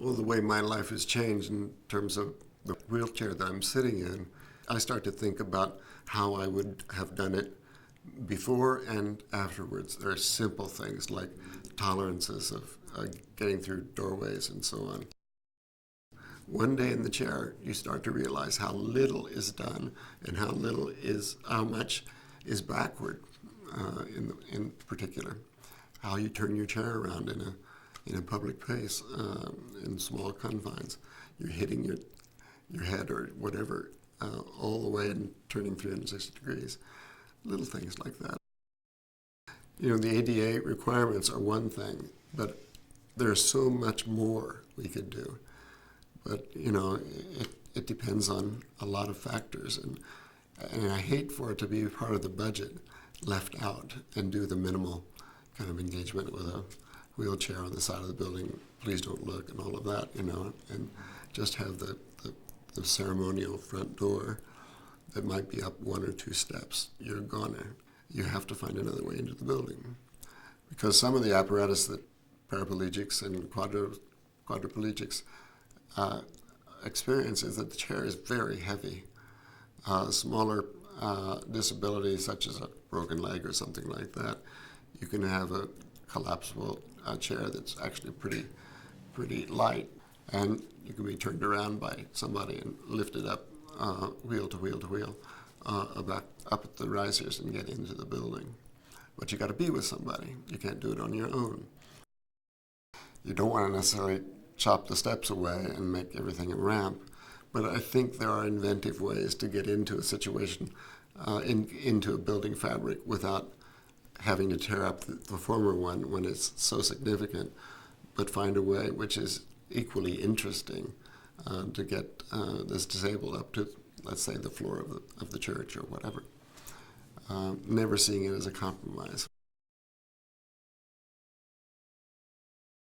Well, the way my life has changed in terms of the wheelchair that I'm sitting in, I start to think about how I would have done it before and afterwards. There are simple things like tolerances of getting through doorways and so on. One day in the chair, you start to realize how little is done and how much is backward in particular. How you turn your chair around in a public place in small confines. You're hitting your head or whatever all the way and turning 360 degrees. Little things like that. You know, the ADA requirements are one thing, but there's so much more we could do. But, you know, it depends on a lot of factors. And I hate for it to be part of the budget left out and do the minimal kind of engagement with a wheelchair on the side of the building, please don't look, and all of that, you know, and just have the ceremonial front door that might be up 1 or 2 steps. You're gone. You have to find another way into the building. Because some of the apparatus that paraplegics and quadriplegics experience is that the chair is very heavy. Smaller disabilities such as a broken leg or something like that, you can have a collapsible chair that's actually pretty light, and you can be turned around by somebody and lifted up wheel to wheel to wheel up at the risers and get into the building. But you got to be with somebody. You can't do it on your own. You don't want to necessarily chop the steps away and make everything a ramp, but I think there are inventive ways to get into a situation, into a building fabric without having to tear up the former one when it's so significant, but find a way which is equally interesting to get this disabled up to, let's say, the floor of the church or whatever. Never seeing it as a compromise.